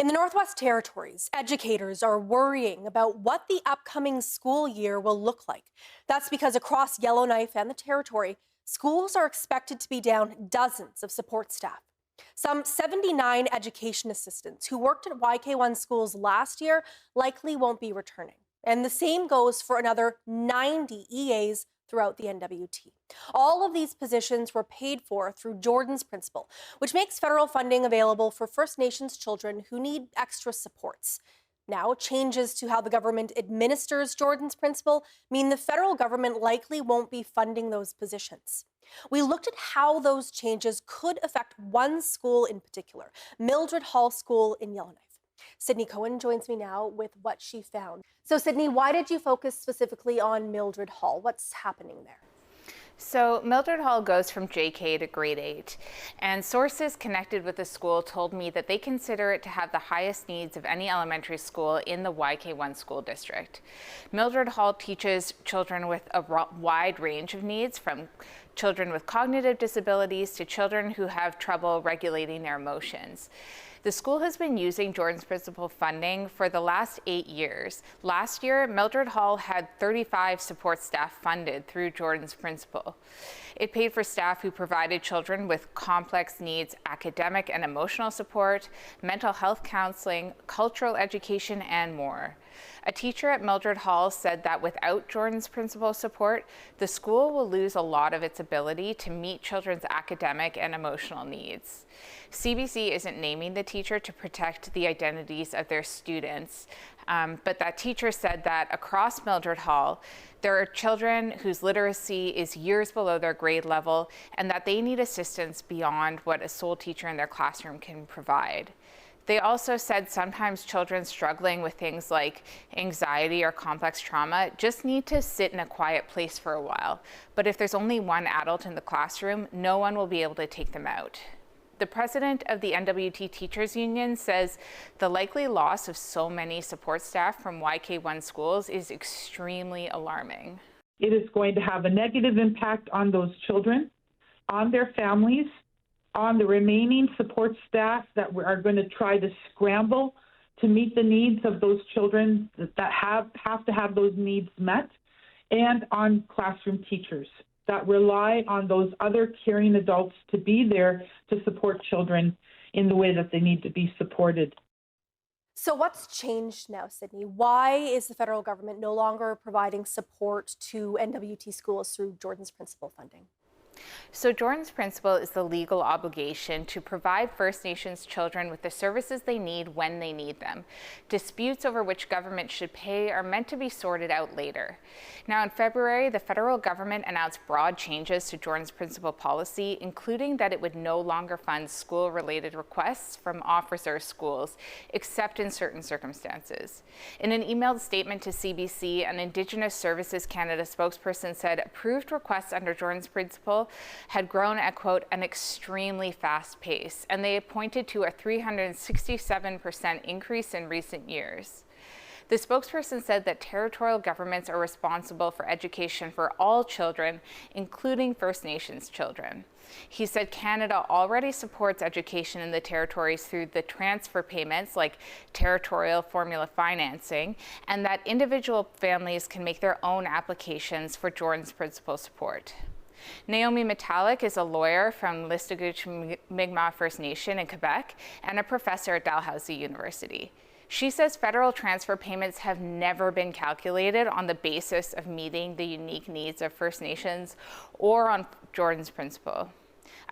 In the Northwest Territories, educators are worrying about what the upcoming school year will look like. That's because across Yellowknife and the Territory, schools are expected to be down dozens of support staff. Some 79 education assistants who worked at YK1 schools last year likely won't be returning. And the same goes for another 90 EAs throughout the N.W.T. All of these positions were paid for through Jordan's Principle, which makes federal funding available for First Nations children who need extra supports. Now, changes to how the government administers Jordan's Principle mean the federal government likely won't be funding those positions. We looked at how those changes could affect one school in particular, Mildred Hall School in Yellowknife. Sydney Cohen joins me now with what she found. So Sydney, why did you focus specifically on Mildred Hall? What's happening there? So Mildred Hall goes from JK to grade 8, and sources connected with the school told me that they consider it to have the highest needs of any elementary school in the YK1 school district. Mildred Hall teaches children with a wide range of needs, from children with cognitive disabilities to children who have trouble regulating their emotions. The school has been using Jordan's Principle funding for the last 8 years. Last year, Mildred Hall had 35 support staff funded through Jordan's Principle. It paid for staff who provided children with complex needs, academic and emotional support, mental health counseling, cultural education, and more. A teacher at Mildred Hall said that without Jordan's Principle support, the school will lose a lot of its ability to meet children's academic and emotional needs. CBC isn't naming the teacher to protect the identities of their students, but that teacher said that across Mildred Hall, there are children whose literacy is years below their grade level and that they need assistance beyond what a sole teacher in their classroom can provide. They also said sometimes children struggling with things like anxiety or complex trauma just need to sit in a quiet place for a while. But if there's only one adult in the classroom, no one will be able to take them out. The president of the N.W.T Teachers Union says the likely loss of so many support staff from YK1 schools is extremely alarming. It is going to have a negative impact on those children, on their families, on the remaining support staff that are going to try to scramble to meet the needs of those children that have to have those needs met, and on classroom teachers that rely on those other caring adults to be there to support children in the way that they need to be supported. So what's changed now, Sydney? Why is the federal government no longer providing support to N.W.T schools through Jordan's Principle funding? So Jordan's Principle is the legal obligation to provide First Nations children with the services they need when they need them. Disputes over which government should pay are meant to be sorted out later. Now, in February, the federal government announced broad changes to Jordan's Principle policy, including that it would no longer fund school-related requests from off-reserve schools, except in certain circumstances. In an emailed statement to CBC, an Indigenous Services Canada spokesperson said approved requests under Jordan's Principle had grown at, quote, an extremely fast pace, and they pointed to a 367% increase in recent years. The spokesperson said that territorial governments are responsible for education for all children, including First Nations children. He said Canada already supports education in the territories through the transfer payments like territorial formula financing, and that individual families can make their own applications for Jordan's Principle support. Naomi Metallic is a lawyer from Listagouche Mi'kmaq First Nation in Quebec and a professor at Dalhousie University. She says federal transfer payments have never been calculated on the basis of meeting the unique needs of First Nations or on Jordan's Principle.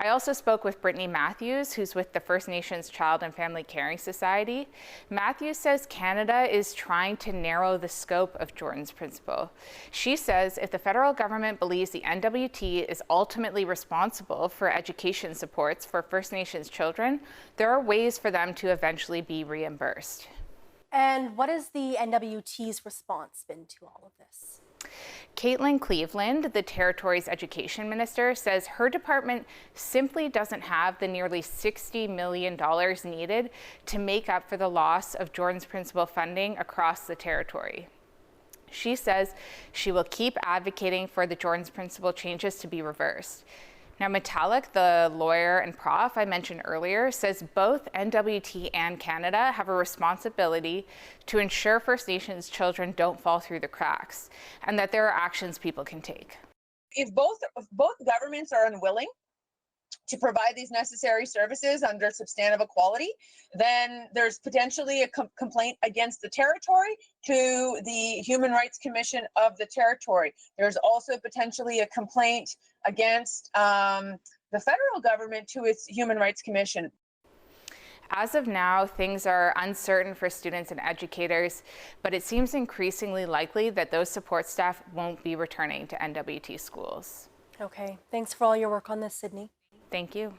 I also spoke with Brittany Matthews, who's with the First Nations Child and Family Caring Society. Matthews says Canada is trying to narrow the scope of Jordan's Principle. She says if the federal government believes the N.W.T is ultimately responsible for education supports for First Nations children, there are ways for them to eventually be reimbursed. And what has the N.W.T's response been to all of this? Caitlin Cleveland, the territory's education minister, says her department simply doesn't have the nearly $60 million needed to make up for the loss of Jordan's Principle funding across the territory. She says she will keep advocating for the Jordan's Principle changes to be reversed. Now, Metallic, the lawyer and prof I mentioned earlier, says both N.W.T and Canada have a responsibility to ensure First Nations children don't fall through the cracks, and that there are actions people can take. If both governments are unwilling to provide these necessary services under substantive equality, then there's potentially a complaint against the territory to the Human Rights Commission of the territory. There's also potentially a complaint against the federal government to its Human Rights Commission. As of now, things are uncertain for students and educators, but it seems increasingly likely that those support staff won't be returning to N.W.T schools. Okay, thanks for all your work on this, Sydney. Thank you.